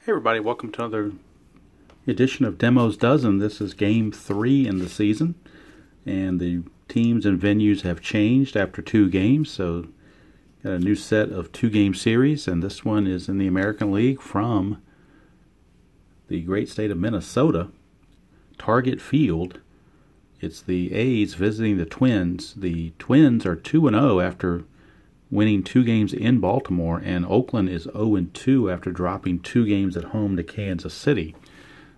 Hey everybody, welcome to another edition of Demos Dozen. This is game 3 in the season, and the teams and venues have changed after 2 games, so got a new set of 2-game series, and this one is in the American League from the great state of Minnesota, Target Field. It's the A's visiting the Twins. The Twins are 2-0 after winning 2 games in Baltimore, and Oakland is 0-2 after dropping 2 games at home to Kansas City.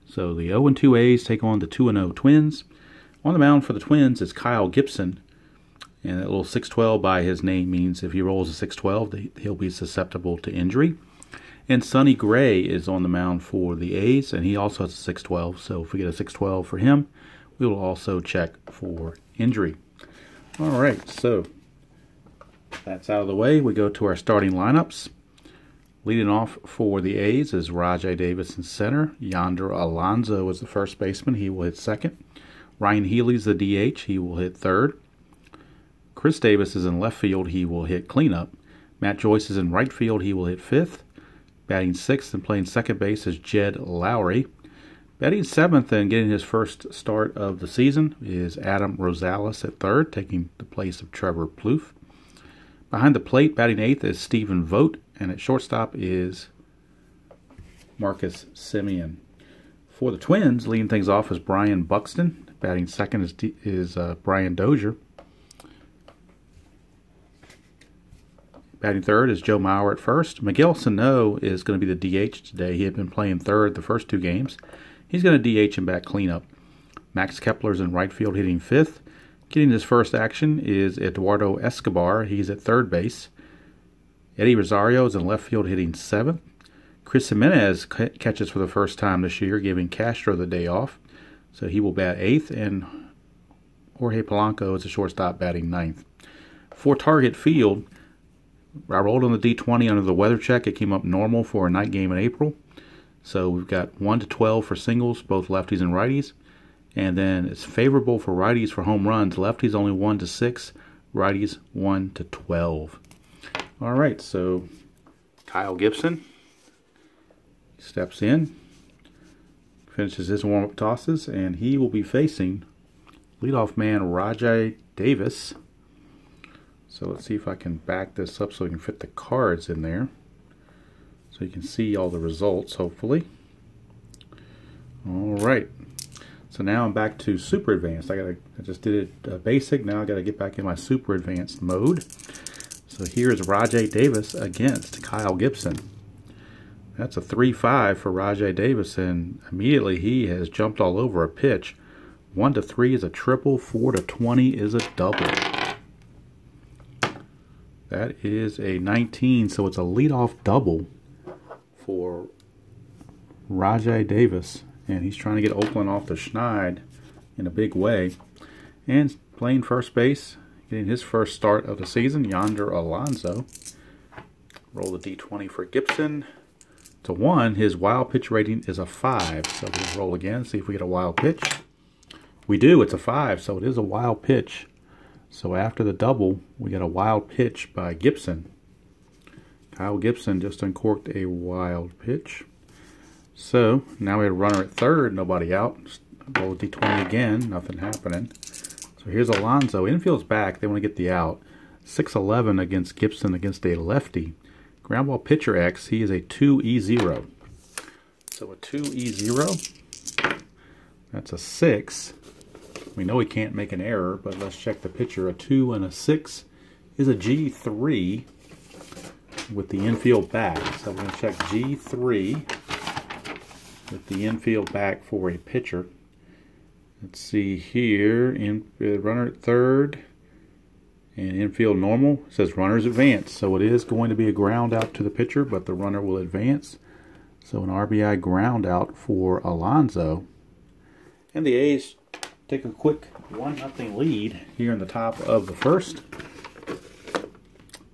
So the 0-2 A's take on the 2-0 Twins. On the mound for the Twins is Kyle Gibson, and that little 612 by his name means if he rolls a 612, he'll be susceptible to injury. And Sonny Gray is on the mound for the A's, and he also has a 612, so if we get a 612 for him, we will also check for injury. All right, so that's out of the way. We go to our starting lineups. Leading off for the A's is Rajai Davis in center. Yonder Alonso is the first baseman. He will hit second. Ryan Healy's the DH. He will hit third. Chris Davis is in left field. He will hit cleanup. Matt Joyce is in right field. He will hit fifth. Batting sixth and playing second base is Jed Lowry. Batting seventh and getting his first start of the season is Adam Rosales at third, taking the place of Trevor Plouffe. Behind the plate, batting eighth is Stephen Vogt, and at shortstop is Marcus Semien. For the Twins, leading things off is Brian Buxton. Batting second is Brian Dozier. Batting third is Joe Mauer at first. Miguel Sano is going to be the DH today. He had been playing third the first 2 games. He's going to DH and bat cleanup. Max Kepler's in right field hitting fifth. Getting his first action is Eduardo Escobar. He's at third base. Eddie Rosario is in left field hitting seventh. Chris Jimenez catches for the first time this year, giving Castro the day off. So he will bat eighth, and Jorge Polanco is a shortstop batting ninth. For Target Field, I rolled on the D20 under the weather check. It came up normal for a night game in April. So we've got 1 to 12 for singles, both lefties and righties. And then it's favorable for righties for home runs. Lefties only 1 to 6, righties 1 to 12. All right, so Kyle Gibson steps in, finishes his warm-up tosses, and he will be facing leadoff man Rajai Davis. So let's see if I can back this up so we can fit the cards in there, so you can see all the results, hopefully. All right. So now I'm back to Super Advanced. I just did it basic. Now I got to get back in my Super Advanced mode. So here's Rajai Davis against Kyle Gibson. That's a 3-5 for Rajai Davis, and immediately he has jumped all over a pitch. 1 to 3 is a triple. 4 to 20 is a double. That is a 19, so it's a leadoff double for Rajai Davis. And he's trying to get Oakland off the schneid in a big way. And playing first base, getting his first start of the season, Yonder Alonso. Roll the D20 for Gibson. To 1, his wild pitch rating is a 5. So we'll roll again, see if we get a wild pitch. We do, it's a 5, so it is a wild pitch. So after the double, we get a wild pitch by Gibson. Kyle Gibson just uncorked a wild pitch. So now we have a runner at third, nobody out. Roll D20 again, nothing happening. So here's Alonso. Infield's back, they want to get the out. 6-11 against Gibson against a lefty. Ground ball pitcher X, he is a 2E0. So a 2E0, that's a 6. We know he can't make an error, but let's check the pitcher. A 2 and a 6 is a G3 with the infield back. So we're going to check G3 with the infield back for a pitcher. Let's see here, runner at third, and infield normal. It says runners advance, so it is going to be a ground out to the pitcher, but the runner will advance. So an RBI ground out for Alonso. And the A's take a quick 1-0 lead here in the top of the first.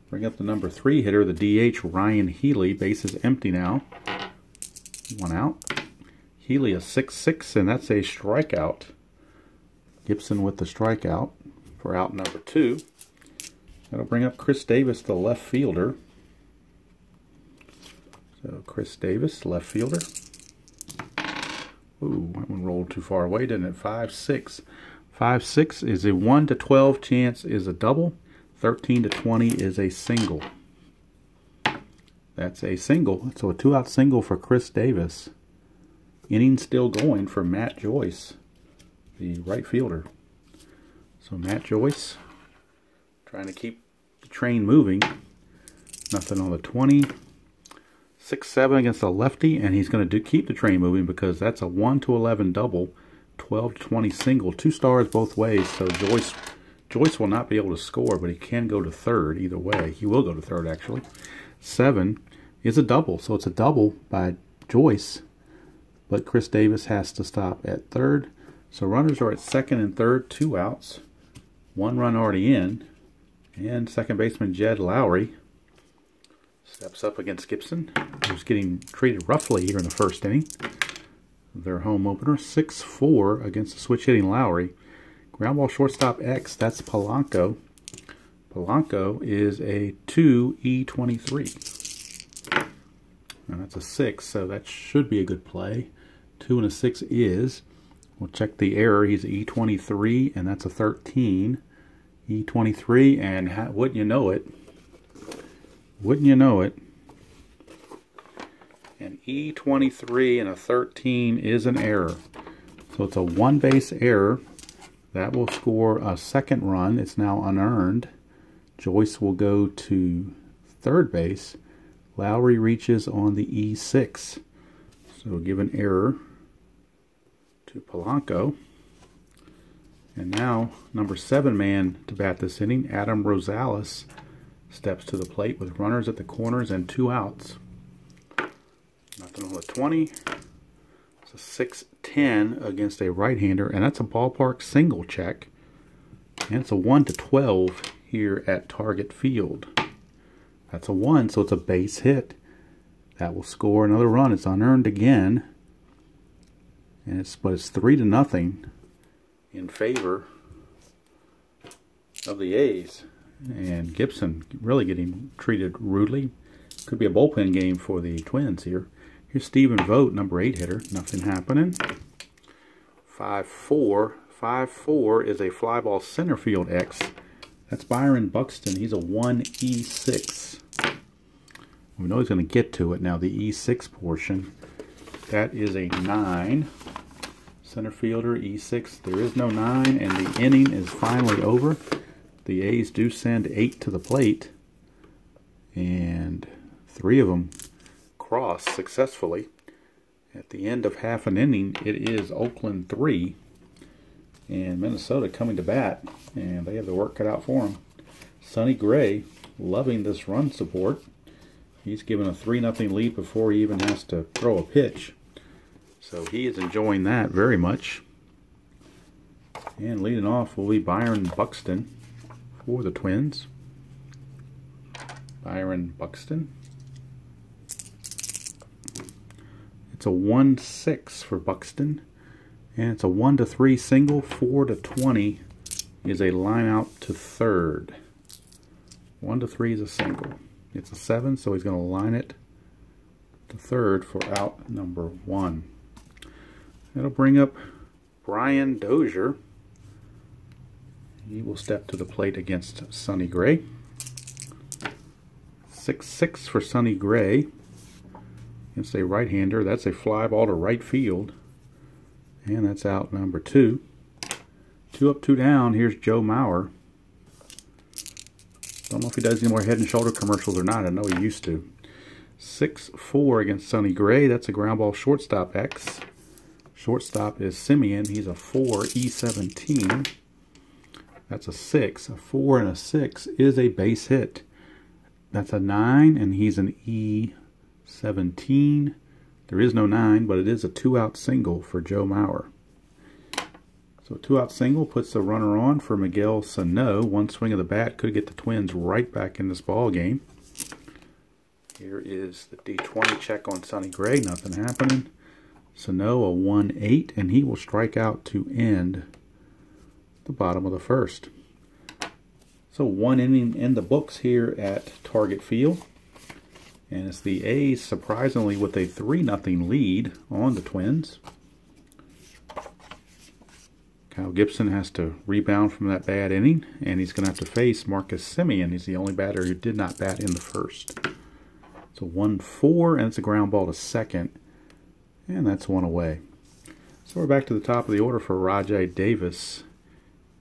Bring up the number 3 hitter, the DH Ryan Healy. Base is empty now. 1 out. Healy a 6-6, and that's a strikeout. Gibson with the strikeout for out number 2. That'll bring up Chris Davis, the left fielder. So Chris Davis, left fielder. Ooh, that one rolled too far away, didn't it? 5-6. 5-6 is a 1 to 12 chance is a double. 13 to 20 is a single. That's a single. So a 2-out single for Chris Davis. Inning still going for Matt Joyce, the right fielder. So Matt Joyce trying to keep the train moving. Nothing on the 20. 6-7 against a lefty, and he's going to keep the train moving because that's a 1 to 11 double, 12 to 20 single. 2 stars both ways, so Joyce will not be able to score, but he can go to third either way. He will go to third, actually. 7 is a double, so it's a double by Joyce, but Chris Davis has to stop at third. So runners are at second and third, 2 outs. 1 run already in, and second baseman Jed Lowry steps up against Gibson, who's getting treated roughly here in the first inning. Their home opener, 6-4 against the switch-hitting Lowry. Ground ball shortstop X, that's Polanco. Polanco is a 2E23. And that's a 6, so that should be a good play. 2 and a 6 is. We'll check the error. He's E23, and that's a 13. E23, and wouldn't you know it? Wouldn't you know it? An E23 and a 13 is an error. So it's a 1-base error. That will score a second run. It's now unearned. Joyce will go to third base. Lowry reaches on the E6. So we'll give an error to Polanco. And now, number 7 man to bat this inning, Adam Rosales, steps to the plate with runners at the corners and 2 outs. Nothing on the 20. It's a 6-10 against a right-hander, and that's a ballpark single check. And it's a 1 to 12 here at Target Field. That's a 1, so it's a base hit. That will score another run. It's unearned again. And but it's 3 to nothing in favor of the A's. And Gibson really getting treated rudely. Could be a bullpen game for the Twins here. Here's Stephen Vogt, number 8 hitter. Nothing happening. 5-4. 5-4 is a fly ball center field X. That's Byron Buxton. He's a 1E6. We know he's going to get to it now. The E6 portion. That is a 9. Center fielder, E6. There is no 9, and the inning is finally over. The A's do send 8 to the plate, and 3 of them cross successfully. At the end of half an inning, it is Oakland 3, and Minnesota coming to bat, and they have the work cut out for them. Sonny Gray loving this run support. He's given a 3-0 lead before he even has to throw a pitch. So he is enjoying that very much. And leading off will be Byron Buxton for the Twins. Byron Buxton. It's a 1-6 for Buxton. And it's a 1 to 3 single. 4 to 20 is a line out to third. 1 to 3 is a single. It's a 7, so he's going to line it to third for out number 1. That'll bring up Brian Dozier. He will step to the plate against Sonny Gray. 6-6 for Sonny Gray. Against a right-hander. That's a fly ball to right field. And that's out number 2. 2 up, 2 down. Here's Joe Mauer. Don't know if he does any more head and shoulder commercials or not. I know he used to. 6-4 against Sonny Gray. That's a ground ball shortstop X. Shortstop is Simeon. He's a 4E17. That's a 6. A 4 and a 6 is a base hit. That's a 9, and he's an E17. There is no 9, but it is a 2-out single for Joe Mauer. So a 2-out single puts the runner on for Miguel Sano. One swing of the bat could get the Twins right back in this ball game. Here is the D20 check on Sonny Gray. Nothing happening. Sano a 1-8, and he will strike out to end the bottom of the first. So 1 inning in the books here at Target Field. And it's the A's, surprisingly, with a 3-0 lead on the Twins. Kyle Gibson has to rebound from that bad inning, and he's going to have to face Marcus Semien. He's the only batter who did not bat in the first. It's a 1-4, and it's a ground ball to second, and that's one away. So we're back to the top of the order for Rajai Davis.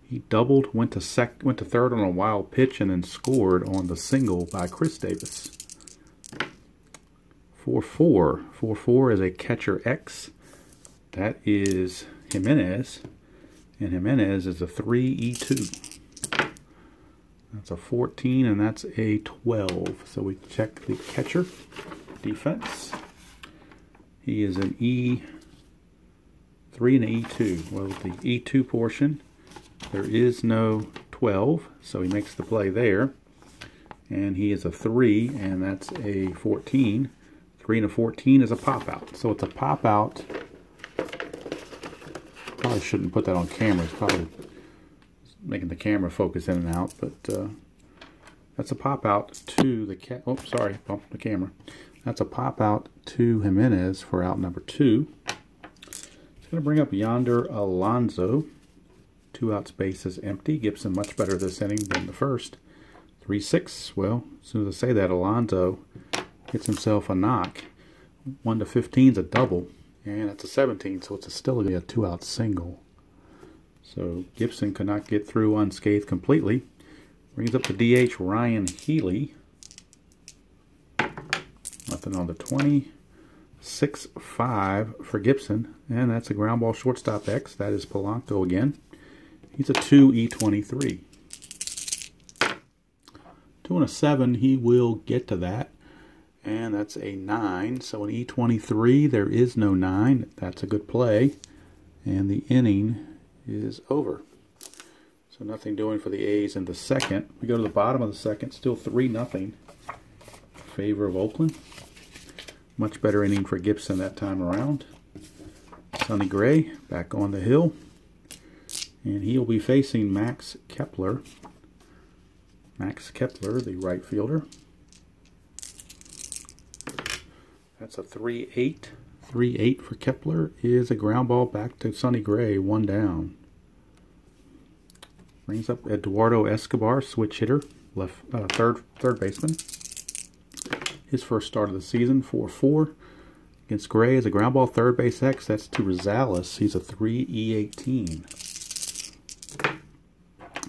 He doubled, went to third on a wild pitch, and then scored on the single by Chris Davis. 4-4. 4-4 is a catcher X. That is Jimenez. And Jimenez is a 3-E2. That's a 14 and that's a 12. So we check the catcher defense. He is an E3 and an E2. Well, the E2 portion, there is no 12, so he makes the play there. And he is a 3, and that's a 14. 3 and a 14 is a pop-out. So it's a pop-out. Probably shouldn't put that on camera. It's probably making the camera focus in and out. But that's a pop-out to the... Oh, sorry. Bumped the camera. That's a pop-out to Jimenez for out number 2. It's going to bring up Yonder Alonso. 2 outs, base is empty. Gibson much better this inning than the first. 3-6. Well, as soon as I say that, Alonso gets himself a knock. 1 to 15 is a double, and it's a 17, so it's still a 2-out single. So Gibson could not get through unscathed completely. Brings up the DH Ryan Healy. Nothing on the 20. 6-5 for Gibson, and that's a ground ball shortstop X. That is Polanco again. He's a 2-E23. 2 and a 7, he will get to that. And that's a 9. So an E23, there is no 9. That's a good play. And the inning is over. So nothing doing for the A's in the second. We go to the bottom of the second, still 3-0 in favor of Oakland. Much better inning for Gibson that time around. Sonny Gray back on the hill. And he'll be facing Max Kepler. Max Kepler, the right fielder. That's a 3-8. 3-8 for Kepler is a ground ball back to Sonny Gray, 1 down. Brings up Eduardo Escobar, switch hitter, third baseman. His first start of the season, 4-4. Against Gray is a ground ball, third base X. That's to Rosales. He's a 3-E18.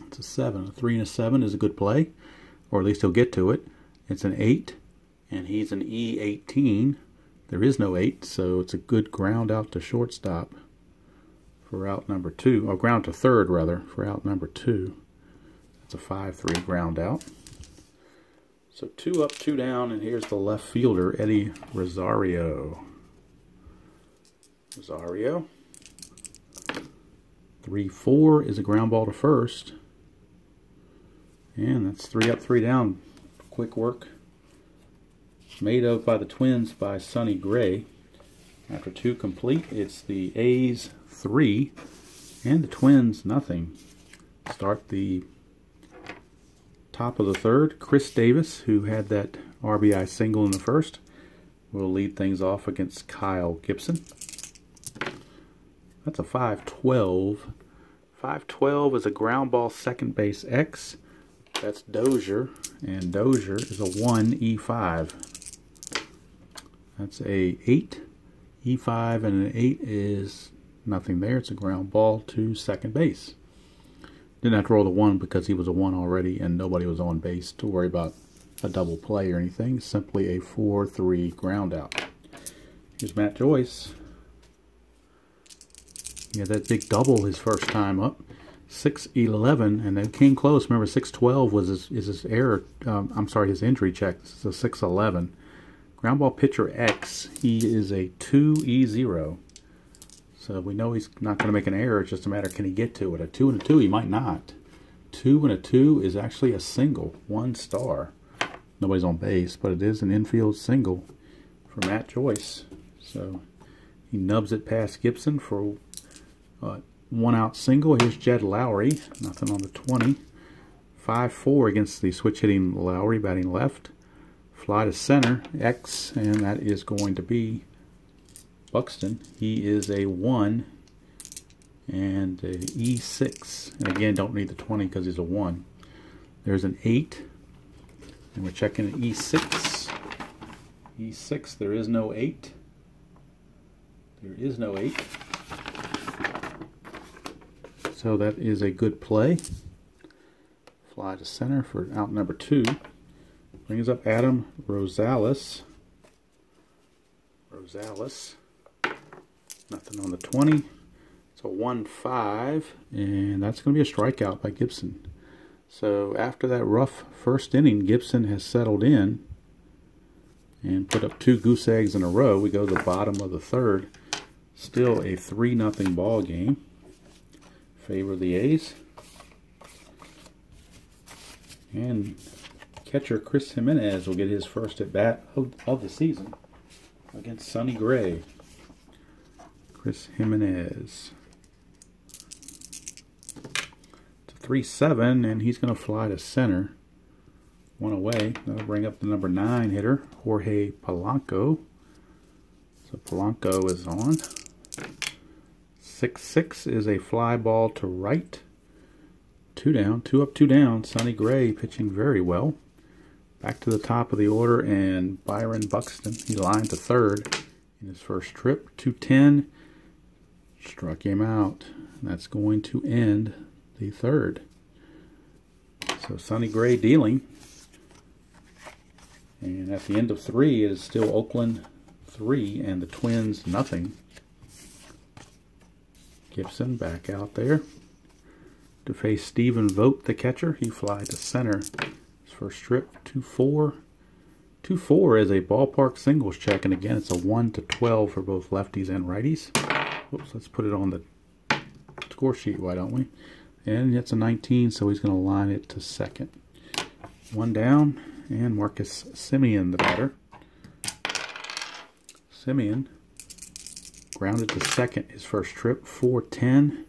It's a 7. A 3 and a 7 is a good play, or at least he'll get to it. It's an 8, and he's an E18. There is no 8, so it's a good ground out to shortstop for out number 2. Oh, ground to third, rather, for out number 2. That's a 5-3 ground out. So 2 up, 2 down, and here's the left fielder, Eddie Rosario. 3-4 is a ground ball to first. And that's 3 up, 3 down. Quick work. Made of by the Twins by Sonny Gray. After 2 complete, it's the A's 3 and the Twins nothing. Start the top of the third. Chris Davis, who had that RBI single in the first, will lead things off against Kyle Gibson. That's a 5-12. 5-12 is a ground ball second base X. That's Dozier, and Dozier is a 1-E5. That's a 8. E5 and an 8 is nothing there. It's a ground ball to second base. Didn't have to roll the 1 because he was a 1 already and nobody was on base to worry about a double play or anything. Simply a 4-3 ground out. Here's Matt Joyce. He had that big double his first time up. 6-11, and it came close. Remember, 6-12 was his error. His injury check. This is a 6-11. Ground ball pitcher X. He is a 2-E0. So we know he's not going to make an error. It's just a matter, can he get to it? A 2 and a 2, he might not. 2 and a 2 is actually a single. 1 star. Nobody's on base, but it is an infield single for Matt Joyce. So he nubs it past Gibson for 1 out single. Here's Jed Lowry. Nothing on the 20. 5-4 against the switch hitting Lowry, batting left. Fly to center, X, and that is going to be Buxton. He is a 1 and a E6. And again, don't need the 20 because he's a 1. There's an 8. And we're checking an E6. E6, there is no 8. There is no 8. So that is a good play. Fly to center for out number 2. Brings up Adam Rosales. Nothing on the 20. It's a 1-5, and that's going to be a strikeout by Gibson. So after that rough first inning, Gibson has settled in and put up 2 goose eggs in a row. We go to the bottom of the 3rd. Still a 3-0 ball game. Favor the A's. And catcher Chris Jimenez will get his first at bat of the season against Sonny Gray. Chris Jimenez. It's a 3-7, and he's going to fly to center. 1 away. That'll bring up the number 9 hitter, Jorge Polanco. So Polanco is on. 6-6 is a fly ball to right. 2 down, 2 up, 2 down. Sonny Gray pitching very well. Back to the top of the order, and Byron Buxton, he lined to 3rd in his first trip. 2-10, struck him out. That's going to end the 3rd. So Sonny Gray dealing. And at the end of 3, it is still Oakland 3 and the Twins nothing. Gibson back out there to face Stephen Vogt, the catcher. He flies to center. His first trip, 2-4. 2-4 is a ballpark singles check, and again, it's a 1-12 for both lefties and righties. Whoops, let's put it on the score sheet, why don't we? And it's a 19, so he's going to line it to 2nd. 1 down, and Marcus Semien, the batter. Semien grounded to 2nd his first trip, 4-10.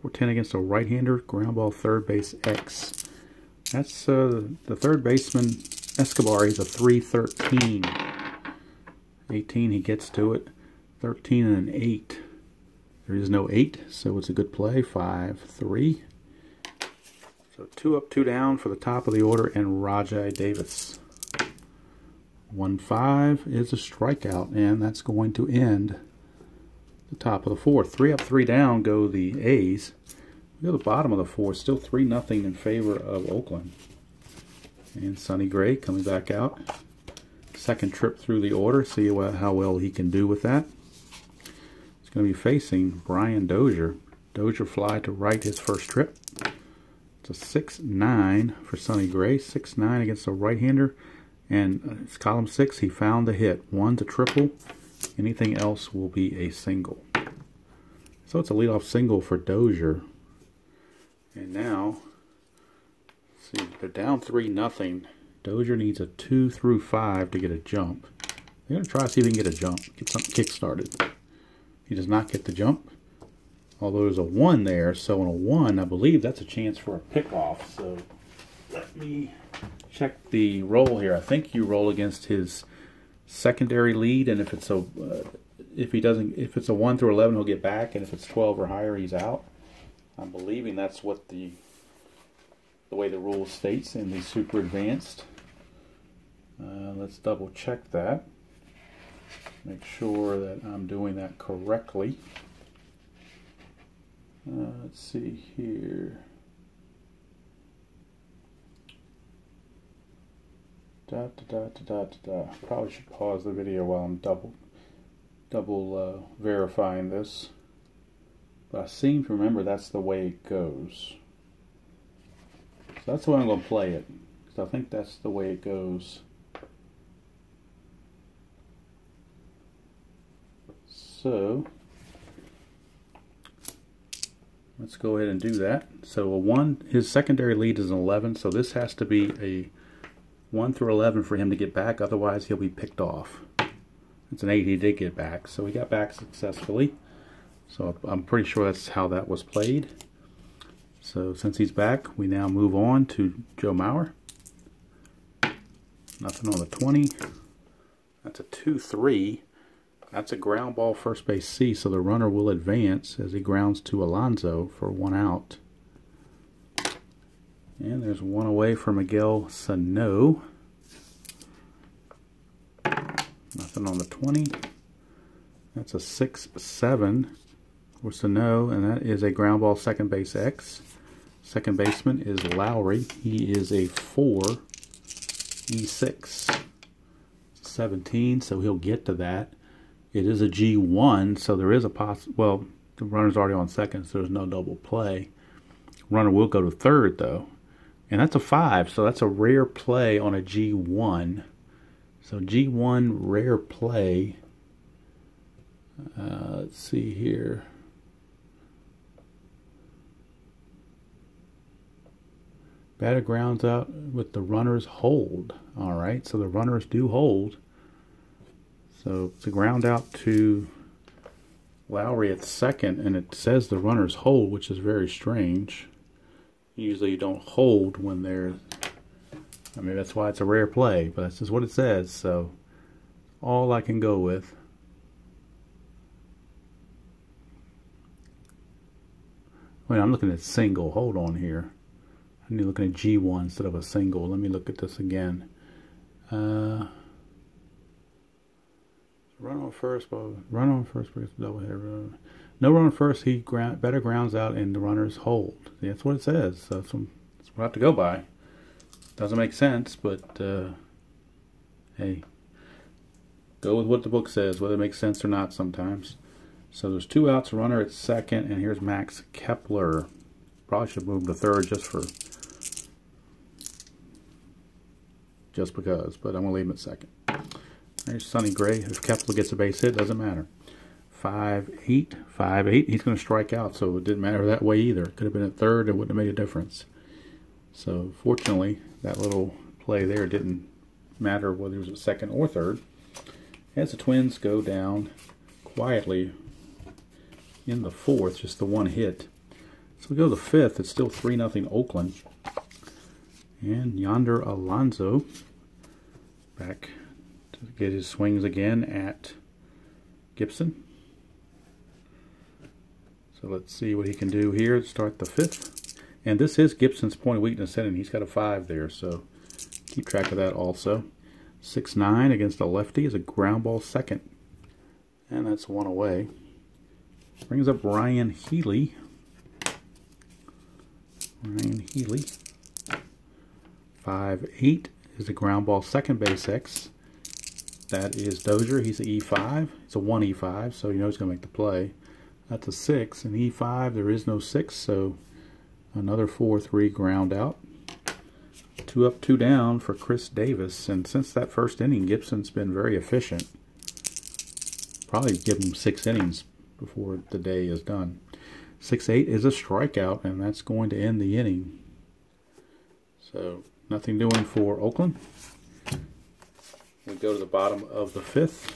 4-10 against a right-hander, ground ball, 3rd base, X. That's the 3rd baseman, Escobar. He's a 3-13. 18, he gets to it. 13 and an 8. There is no 8, so it's a good play. 5-3. So 2 up, 2 down for the top of the order, and Rajai Davis. 1-5 is a strikeout, and that's going to end the top of the 4th. 3 up, 3 down go the A's. We go to the bottom of the 4th, still 3-0 in favor of Oakland. And Sonny Gray coming back out. 2nd trip through the order, see how well he can do with that. He's going to be facing Brian Dozier. Dozier fly to right his first trip. It's a 6-9 for Sonny Gray. 6-9 against a right-hander. And it's column 6, he found the hit. 1 to triple. Anything else will be a single. So it's a leadoff single for Dozier. And now, let's see, they're down 3-0. Dozier needs a 2 through 5 to get a jump. They're going to try to see if they can get a jump, get something kick-started. He does not get the jump, although there's a 1 there. So on a 1, I believe that's a chance for a pickoff. So let me check the roll here. I think you roll against his secondary lead, and if it's a if it's a 1 through 11, he'll get back, and if it's 12 or higher, he's out. I'm believing that's what the way the rule states in the super advanced. Let's double check that. Make sure that I'm doing that correctly. Let's see here. Probably should pause the video while I'm double verifying this. But I seem to remember that's the way it goes. So that's the way I'm going to play it, because I think that's the way it goes. So let's go ahead and do that. So a 1, his secondary lead is an 11, so this has to be a 1 through 11 for him to get back, otherwise he'll be picked off. It's an 8, he did get back, so he got back successfully. So I'm pretty sure that's how that was played. So since he's back, we now move on to Joe Mauer. Nothing on the 20. That's a 2-3. That's a ground ball first base C, so the runner will advance as he grounds to Alonso for 1 out. And there's 1 away for Miguel Sano. Nothing on the 20. That's a 6-7 for Sano, and that is a ground ball second base X. Second baseman is Lowry. He is a 4 E6. 17, so he'll get to that. It is a G1, so there is a well, the runner's already on second, so there's no double play. Runner will go to third, though. And that's a 5, so that's a rare play on a G1. So G1 rare play. Let's see here. Batter grounds out with the runners hold. All right, so the runners do hold. So it's a ground out to Lowry at second, and it says the runners hold, which is very strange. Usually you don't hold when there's, I mean, that's why it's a rare play, but that's just what it says, so all I can go with. Wait, I'm looking at single. Hold on here. I need to look at G1 instead of a single. Let me look at this again. Run on first, double header. No run on first. He better grounds out, and the runners hold. That's what it says. So that's what I have to go by. Doesn't make sense, but hey, go with what the book says, whether it makes sense or not. Sometimes. So there's 2 outs, runner at second, and here's Max Kepler. Probably should move to third just because, but I'm gonna leave him at second. There's Sonny Gray. If Kepler gets a base hit, doesn't matter. 5-8, 5-8. He's going to strike out, so it didn't matter that way either. It could have been at third. It wouldn't have made a difference. So fortunately, that little play there didn't matter whether it was at second or third. As the Twins go down quietly in the 4th, just the 1 hit. So we go to the 5th. It's still 3-0 Oakland. And Yonder Alonso back to get his swings again at Gibson. So let's see what he can do here to start the 5th. And this is Gibson's point of weakness inning. He's got a 5 there, so keep track of that also. 6-9 against a lefty is a ground ball second. And that's 1 away. Brings up Ryan Healy. Ryan Healy. 5-8 is a ground ball second base X. That is Dozier. He's an E5. It's a 1 E5, so you know he's going to make the play. That's a 6. An E5, there is no 6, so another 4-3 ground out. 2 up, 2 down for Chris Davis. And since that first inning, Gibson's been very efficient. Probably give him 6 innings before the day is done. 6-8 is a strikeout, and that's going to end the inning. So nothing doing for Oakland. We go to the bottom of the 5th.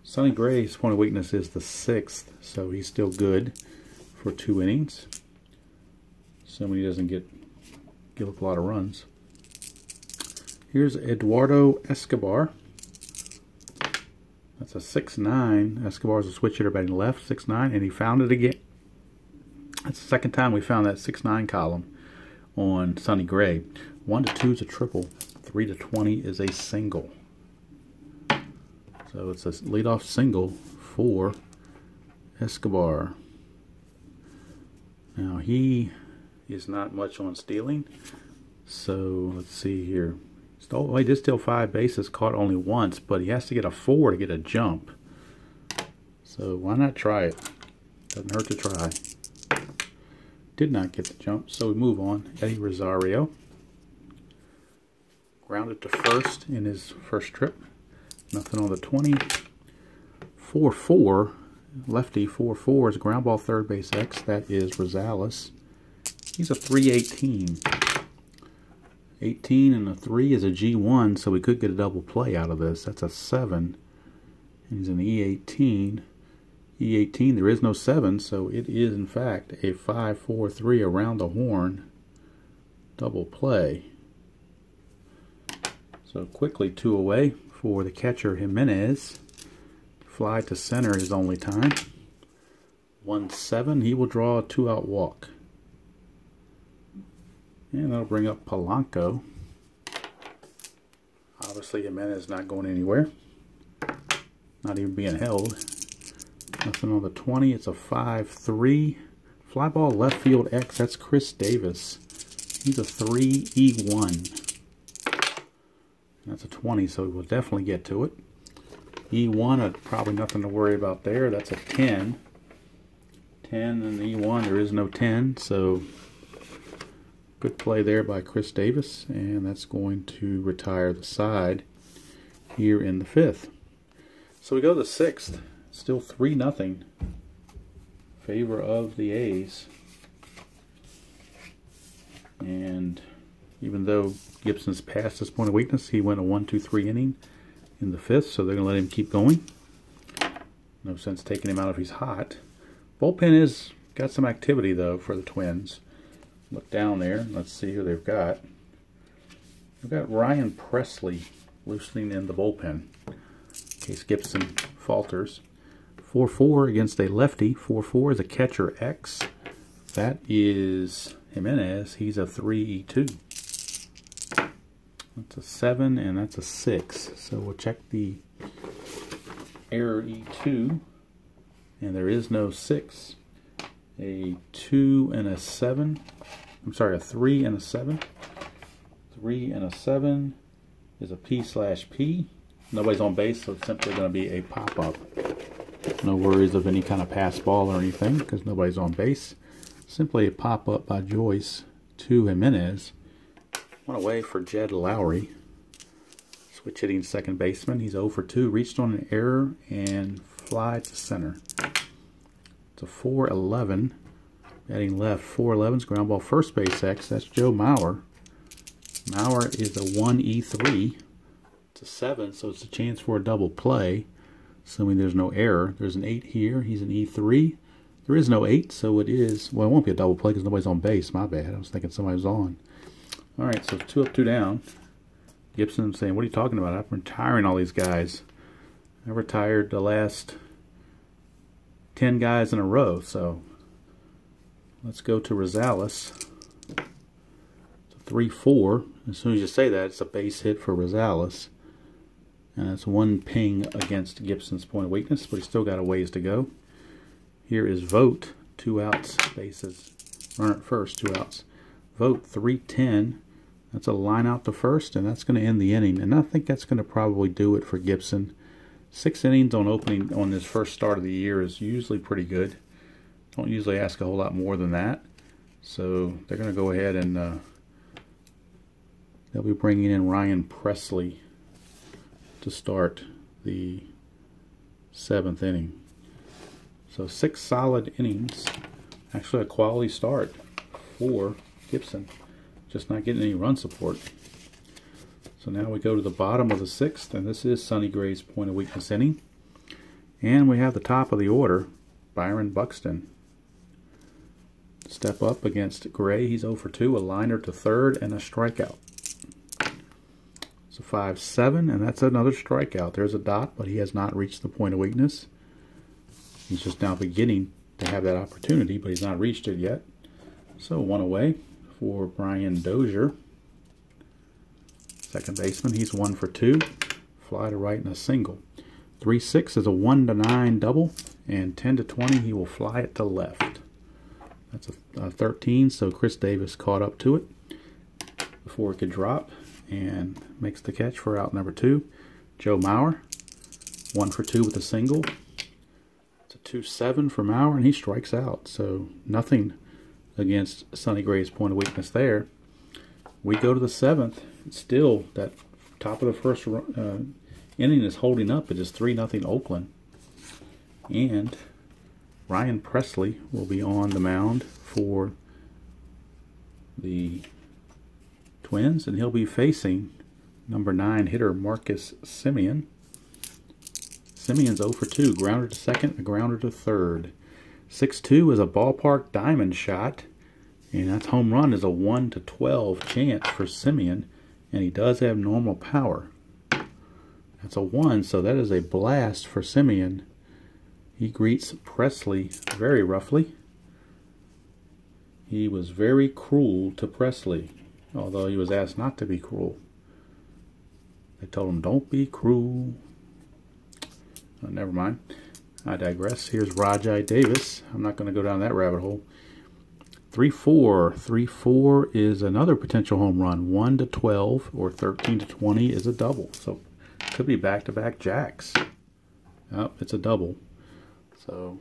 Sonny Gray's point of weakness is the 6th, so he's still good for 2 innings. Assuming he doesn't give up a lot of runs. Here's Eduardo Escobar. That's a 6-9. Escobar's a switch hitter batting left, 6-9, and he found it again. That's the second time we found that 6-9 column on Sonny Gray. 1-2 is a triple. 3-20 is a single. So it's a leadoff single for Escobar. Now he is not much on stealing. So let's see here. Well, he did steal 5 bases, caught only once, but he has to get a 4 to get a jump. So why not try it? Doesn't hurt to try. Did not get the jump, so we move on. Eddie Rosario. Grounded to first in his first trip. Nothing on the 20. 4-4. Lefty 4-4 is a ground ball third base X. That is Rosales. He's a 3-18. 18 and a 3 is a G1, so we could get a double play out of this. That's a 7. And he's an E18. E18, there is no 7, so it is in fact a 5-4-3 around the horn double play. So quickly 2 away for the catcher Jimenez. Fly to center his only time. 1-7. He will draw a 2-out walk. And that'll bring up Polanco. Obviously Jimenez not going anywhere. Not even being held. Nothing on the 20. It's a 5-3. Fly ball left field X. That's Chris Davis. He's a 3-E1. That's a 20, so we'll definitely get to it. E1, probably nothing to worry about there. That's a 10. 10 and E1, there is no 10, so good play there by Chris Davis, and that's going to retire the side here in the 5th. So we go to the 6th, still 3-0 favor of the A's. And even though Gibson's past this point of weakness, he went a 1-2-3 inning in the 5th, so they're going to let him keep going. No sense taking him out if he's hot. Bullpen has got some activity, though, for the Twins. Look down there. Let's see who they've got. They've got Ryan Presley loosening in the bullpen in case Gibson falters. 4-4 against a lefty. 4-4 is a catcher X. That is Jimenez. He's a 3-E2. That's a 7 and that's a 6. So we'll check the error E2. And there is no 6. A 2 and a 7. I'm sorry, a 3 and a 7. 3 and a 7 is a P/P. Nobody's on base, so it's simply going to be a pop-up. No worries of any kind of pass ball or anything because nobody's on base. Simply a pop-up by Joyce to Jimenez. One away for Jed Lowry. Switch hitting second baseman. He's 0 for 2. Reached on an error and fly to center. It's a 4-11. Batting left, 4-11's ground ball first base X. That's Joe Mauer. Mauer is a 1-E3. It's a 7, so it's a chance for a double play. Assuming there's no error. There's an 8 here. He's an E3. There is no 8, so it is. Well, it won't be a double play because nobody's on base. My bad. I was thinking somebody was on. All right, so 2 up, 2 down. Gibson saying, "What are you talking about? I'm retiring all these guys. I retired the last 10 guys in a row, so let's go to Rosales. It's a 3-4. As soon as you say that, it's a base hit for Rosales. And that's 1 ping against Gibson's point of weakness, but he's still got a ways to go. Here is Vogt, 2 outs, bases. Runner at first, 2 outs. Vogt, 3-10. That's a line out to first, and that's going to end the inning. And I think that's going to probably do it for Gibson. 6 innings on opening on this first start of the year is usually pretty good. Don't usually ask a whole lot more than that. So they're going to go ahead and they'll be bringing in Ryan Presley to start the 7th inning. So 6 solid innings. Actually a quality start for Gibson. Just not getting any run support. So now we go to the bottom of the 6th, and this is Sonny Gray's point of weakness inning. And we have the top of the order, Byron Buxton. Step up against Gray. He's 0 for 2, a liner to third, and a strikeout. It's a 5-7, and that's another strikeout. There's a dot, but he has not reached the point of weakness. He's just now beginning to have that opportunity, but he's not reached it yet. So 1 away for Brian Dozier. Second baseman, he's 1 for 2. Fly to right and a single. 3-6 is a 1-9 double, and 10-20 he will fly it to left. That's a 13, so Chris Davis caught up to it before it could drop and makes the catch for out number 2. Joe Mauer, 1 for 2 with a single. It's a 2-7 for Mauer, and he strikes out. So nothing against Sonny Gray's point of weakness there. We go to the 7th. Still, that top of the first inning is holding up. It is 3-0 Oakland. And Ryan Presley will be on the mound for the Twins, and he'll be facing number 9 hitter Marcus Semien. Semien's 0 for 2, grounder to second, a grounder to third. 6-2 is a ballpark diamond shot, and that home run is a 1-12 chance for Semien, And he does have normal power. That's a 1, so that is a blast for Simeon. He greets Presley very roughly. He was very cruel to Presley, although he was asked not to be cruel. They told him, don't be cruel. Oh, never mind. I digress. Here's Rajai Davis. I'm not going to go down that rabbit hole. 3-4. 3-4 is another potential home run. 1-12 or 13-20 is a double. So could be back-to-back jacks. Oh, it's a double. So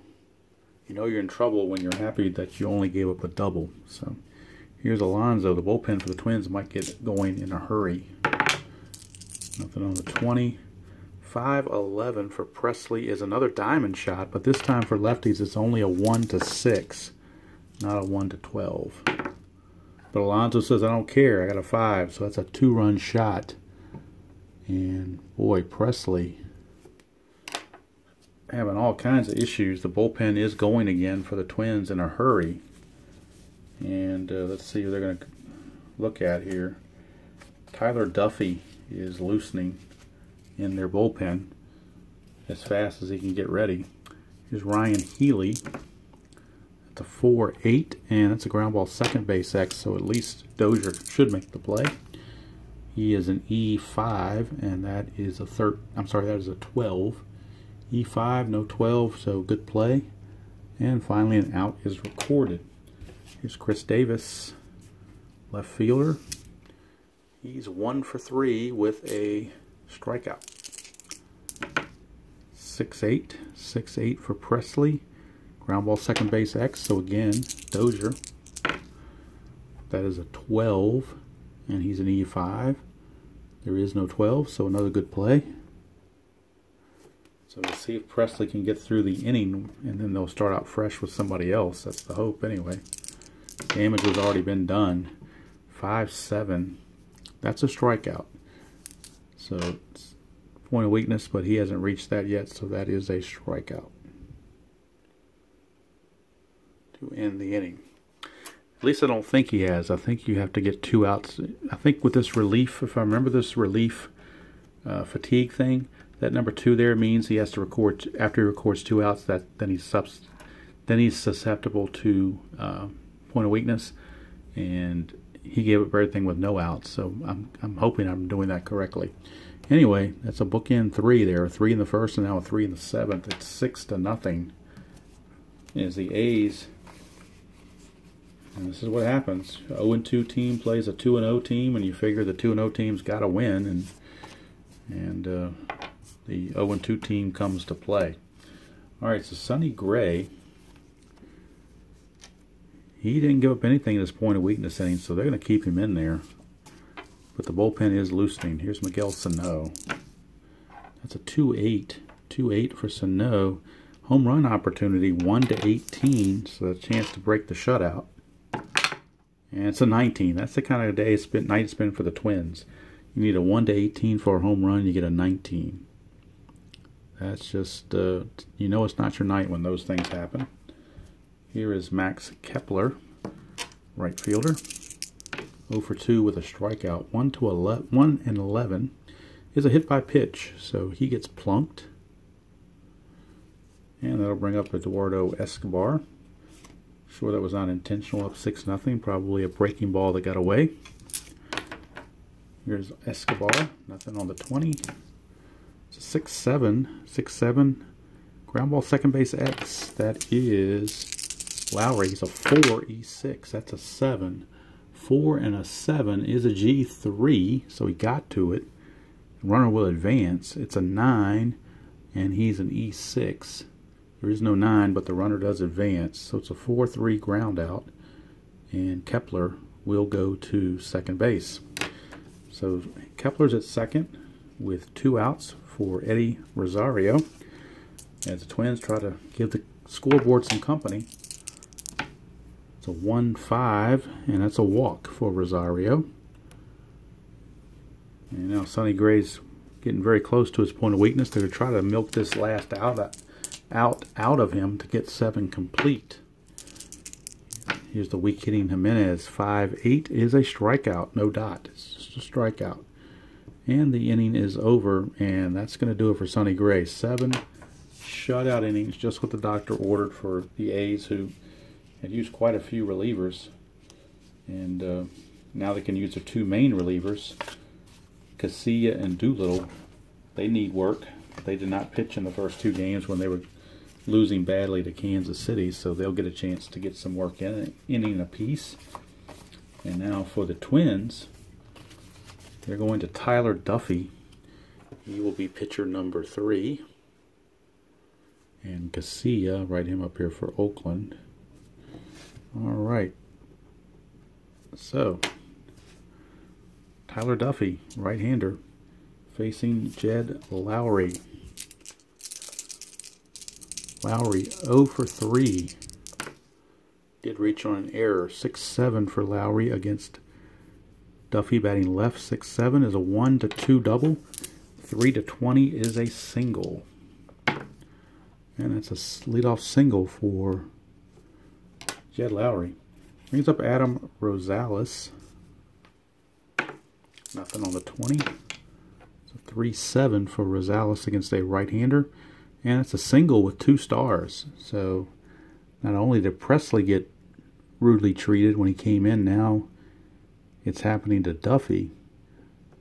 you know you're in trouble when you're happy that you only gave up a double. So here's Alonso. The bullpen for the Twins might get going in a hurry. Nothing on the 20. 5-11 for Presley is another diamond shot, but this time for lefties it's only a 1-6, not a 1-12. But Alonso says, I don't care, I got a 5, so that's a 2-run shot. And boy, Presley having all kinds of issues. The bullpen is going again for the Twins in a hurry. And let's see who they're going to look at here. Tyler Duffy is loosening in their bullpen as fast as he can get ready. Here's Ryan Healy. That's a 4-8, and that's a ground ball second base X, so at least Dozier should make the play. He is an E5, and that is a that is a 12. E5, no 12, so good play. And finally an out is recorded. Here's Chris Davis, left fielder. He's 1 for 3 with a strikeout. 6-8. 6-8 for Presley. Ground ball second base X, so again, Dozier. That is a 12, and he's an E5. There is no 12, so another good play. So we'll see if Presley can get through the inning, and then they'll start out fresh with somebody else. That's the hope anyway. Damage has already been done. 5-7. That's a strikeout. So it's point of weakness, but he hasn't reached that yet, so that is a strikeout to end the inning. At least I don't think he has. I think you have to get 2 outs. I think with this relief, if I remember this relief fatigue thing, that number 2 there means he has to record, after he records 2 outs, then he's susceptible to point of weakness, and he gave up everything with no outs, so I'm hoping I'm doing that correctly. Anyway, that's a bookend 3 there, 3 in the first and now a 3 in the 7th. It's 6-0 is the A's. And this is what happens. 0-2 team plays a 2-0 team, and you figure the 2-0 team's got to win, and the 0-2 team comes to play. All right, so Sonny Gray, he didn't give up anything in this point of weakness inning, so they're going to keep him in there. But the bullpen is loosening. Here's Miguel Sano. That's a 2-8. 2-8 for Sano. Home run opportunity 1-18, so a chance to break the shutout. And it's a 19. That's the kind of day night it's been for the Twins. You need a 1-18 for a home run, you get a 19. That's just, you know it's not your night when those things happen. Here is Max Kepler, right fielder. 0 for 2 with a strikeout. 1-11 is a hit by pitch, so he gets plunked. And that'll bring up Eduardo Escobar. Sure that was not intentional, up 6-0. Probably a breaking ball that got away. Here's Escobar, nothing on the 20. It's a 6-7. 6-7. Ground ball second base X. That is Lowry. He's a 4-E6. That's a 7. 4 and a 7 is a G3, so he got to it. Runner will advance. It's a 9, and he's an E6. There is no 9, but the runner does advance. So it's a 4-3 ground out, and Kepler will go to second base. So Kepler's at second with 2 outs for Eddie Rosario, as the Twins try to give the scoreboard some company. It's a 1-5, and that's a walk for Rosario. And now Sonny Gray's getting very close to his point of weakness. They're going to try to milk this last out of him to get 7 complete. Here's the weak hitting Jimenez. 5-8 is a strikeout. No dot. It's just a strikeout. And the inning is over, and that's going to do it for Sonny Gray. 7 shutout innings, just what the doctor ordered for the A's, who had used quite a few relievers. And now they can use their 2 main relievers, Casilla and Doolittle. They need work. They did not pitch in the first 2 games when they were losing badly to Kansas City, so they'll get a chance to get some work in an inning apiece. And now for the Twins, they're going to Tyler Duffy. He will be pitcher number 3. And Casilla, write him up here for Oakland. All right. So, Tyler Duffy, right-hander, facing Jed Lowry. Lowry 0 for 3. Did reach on an error. 6-7 for Lowry against Duffy, batting left. 6-7 is a 1-2 double. 3-20 is a single. And that's a leadoff single for Jed Lowry. Brings up Adam Rosales. Nothing on the 20. It's a 3-7 for Rosales against a right-hander. And it's a single with 2 stars. So not only did Presley get rudely treated when he came in, now it's happening to Duffy.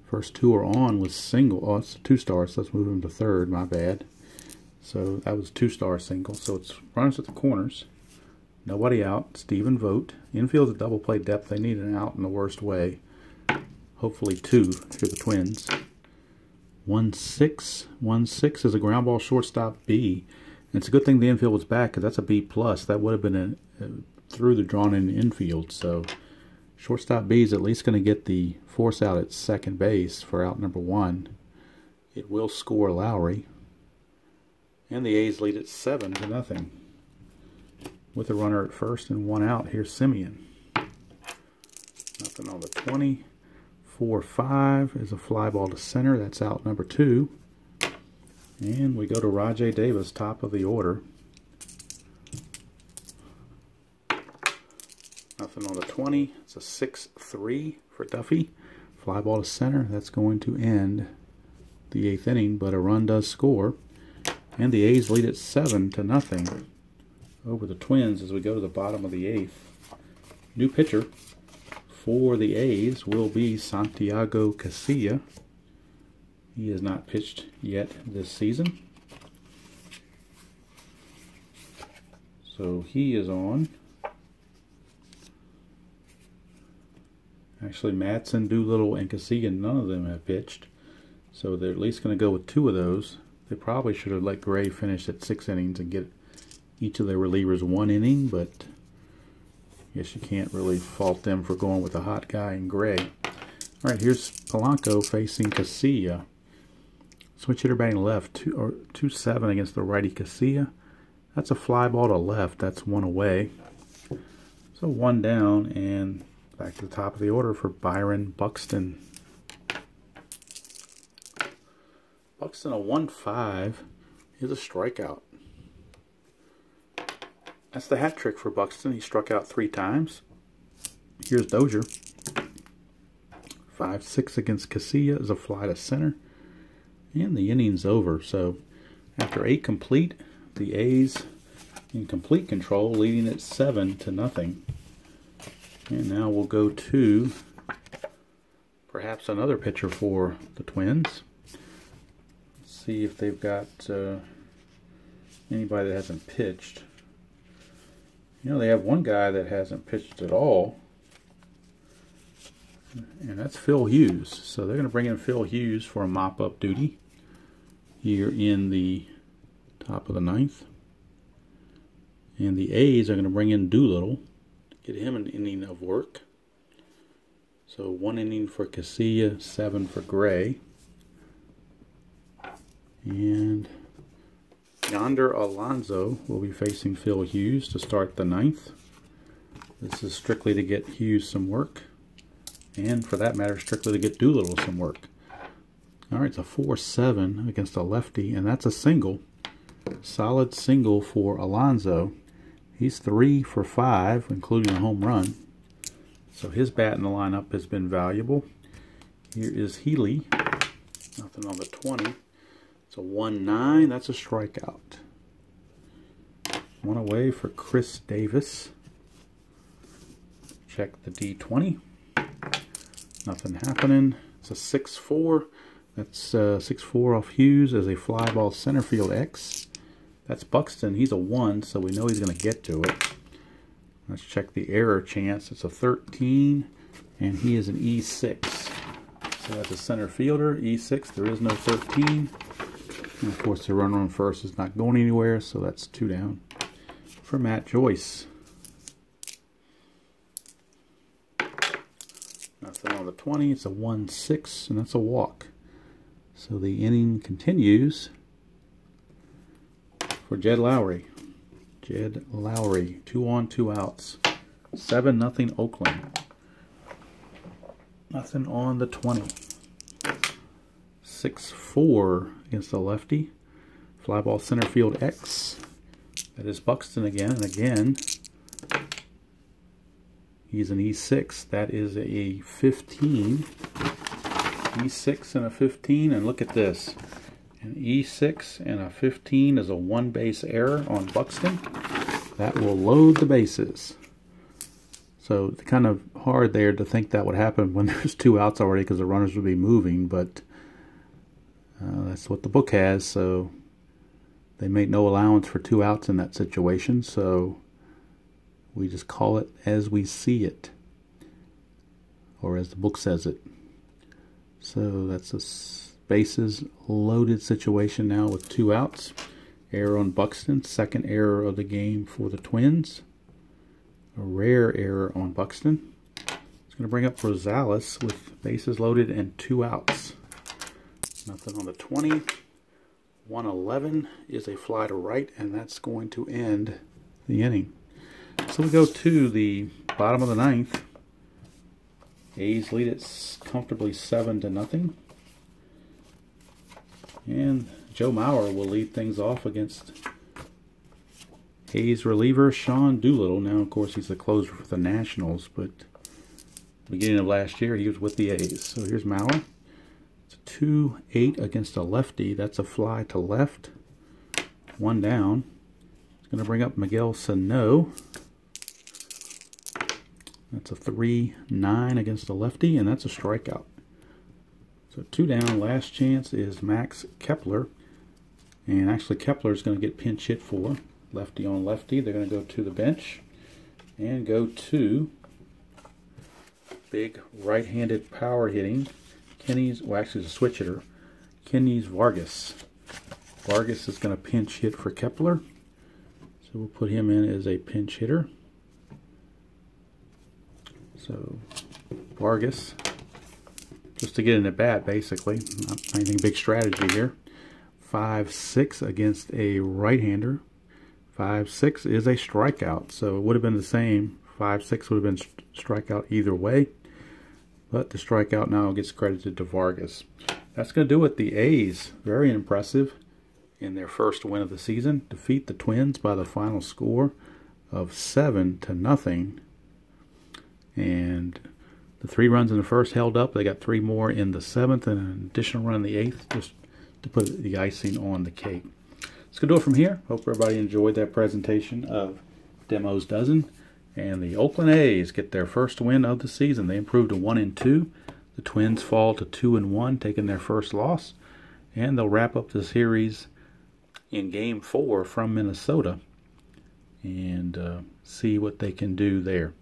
First 2 are on with single. Oh, it's 2 stars. So let's move him to third. My bad. So that was 2-star single. So it's runners at the corners. Nobody out. Stephen Vogt. Infield's a double play depth. They need an out in the worst way. Hopefully 2 for the Twins. 1-6. 1-6 is a ground ball shortstop B. And it's a good thing the infield was back, because that's a B+. That would have been through the drawn in infield. So shortstop B is at least going to get the force out at second base for out number 1. It will score Lowry. And the A's lead at 7-0. With a runner at first and 1 out, here's Simeon. Nothing on the 20. 4-5 is a fly ball to center. That's out number 2. And we go to Rajay Davis, top of the order. Nothing on the 20. It's a 6-3 for Duffy. Fly ball to center. That's going to end the 8th inning, but a run does score. And the A's lead at 7-0 over the Twins as we go to the bottom of the 8th. New pitcher for the A's will be Santiago Casilla. He has not pitched yet this season. So he is on. Actually, Matson, Doolittle, and Casilla, none of them have pitched. So they're at least going to go with 2 of those. They probably should have let Gray finish at 6 innings and get each of their relievers 1 inning, but I guess you can't really fault them for going with a hot guy in Gray. All right, here's Polanco facing Casilla. Switch hitter batting left, 2-7 against the righty Casilla. That's a fly ball to left. That's 1 away. So 1 down, and back to the top of the order for Byron Buxton. Buxton, a 1-5 is a strikeout. That's the hat trick for Buxton. He struck out 3 times. Here's Dozier. 5-6 against Casilla is a fly to center. And the inning's over. So after 8 complete, the A's in complete control, leading at 7-0. And now we'll go to perhaps another pitcher for the Twins. See if they've got anybody that hasn't pitched. You know, they have one guy that hasn't pitched at all, and that's Phil Hughes. So they're going to bring in Phil Hughes for a mop-up duty here in the top of the 9th. And the A's are going to bring in Doolittle to get him an inning of work. So 1 inning for Casilla, 7 for Gray. And Yonder Alonso will be facing Phil Hughes to start the 9th. This is strictly to get Hughes some work. And for that matter, strictly to get Doolittle some work. Alright, it's a 4-7 against a lefty, and that's a single. Solid single for Alonso. He's 3 for 5, including a home run. So his bat in the lineup has been valuable. Here is Healy. Nothing on the 20. It's a 1-9. That's a strikeout. One away for Chris Davis. Check the D20. Nothing happening. It's a 6-4. That's 6-4 off Hughes as a fly ball center field X. That's Buxton. He's a 1, so we know he's going to get to it. Let's check the error chance. It's a 13, and he is an E6. So that's a center fielder, E6. There is no 13. And of course, the runner on first is not going anywhere, so that's 2 down for Matt Joyce. Nothing on the 20. It's a 1-6, and that's a walk. So the inning continues for Jed Lowry. Jed Lowry, 2 on, 2 outs. 7-0 Oakland. Nothing on the 20. 6-4 against the lefty. Fly ball center field X. That is Buxton again and again. He's an E6. That is a 15. E6 and a 15, and look at this. An E6 and a 15 is a 1 base error on Buxton. That will load the bases. So it's kind of hard there to think that would happen when there's 2 outs already because the runners would be moving, but that's what the book has, so they make no allowance for 2 outs in that situation, so we just call it as we see it, or as the book says it. So that's a bases loaded situation now with 2 outs. Error on Buxton, second error of the game for the Twins. A rare error on Buxton. It's going to bring up Rosales with bases loaded and 2 outs. Nothing on the 20. 111 is a fly to right, and that's going to end the inning. So we go to the bottom of the 9th. A's lead it comfortably 7-0. And Joe Mauer will lead things off against A's reliever Sean Doolittle. Now, of course, he's the closer for the Nationals, but beginning of last year, he was with the A's. So here's Mauer. It's a 2-8 against a lefty. That's a fly to left. 1 down. It's going to bring up Miguel Sano. That's a 3-9 against a lefty, and that's a strikeout. So 2 down. Last chance is Max Kepler. And actually Kepler is going to get pinch hit for. Lefty on lefty. They're going to go to the bench and go to big right-handed power hitting Kenny's, well actually it's a switch hitter, Kenny's Vargas. Vargas is going to pinch hit for Kepler. So we'll put him in as a pinch hitter. So Vargas, just to get in at bat basically, not anything big strategy here. 5-6 against a right-hander. 5-6 is a strikeout, so it would have been the same. 5-6 would have been strikeout either way, but the strikeout now gets credited to Vargas. That's going to do it. The A's, very impressive in their first win of the season, defeat the Twins by the final score of 7-0. And the 3 runs in the first held up. They got 3 more in the 7th and an additional run in the 8th, just to put the icing on the cake. Let's go do it from here. Hope everybody enjoyed that presentation of Demo's Dozen. And the Oakland A's get their first win of the season. They improved to 1-2. The Twins fall to 2-1, taking their first loss. And they'll wrap up the series in Game 4 from Minnesota and see what they can do there.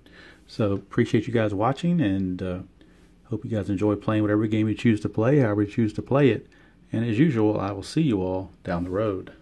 So appreciate you guys watching, and hope you guys enjoy playing whatever game you choose to play, however you choose to play it. And as usual, I will see you all down the road.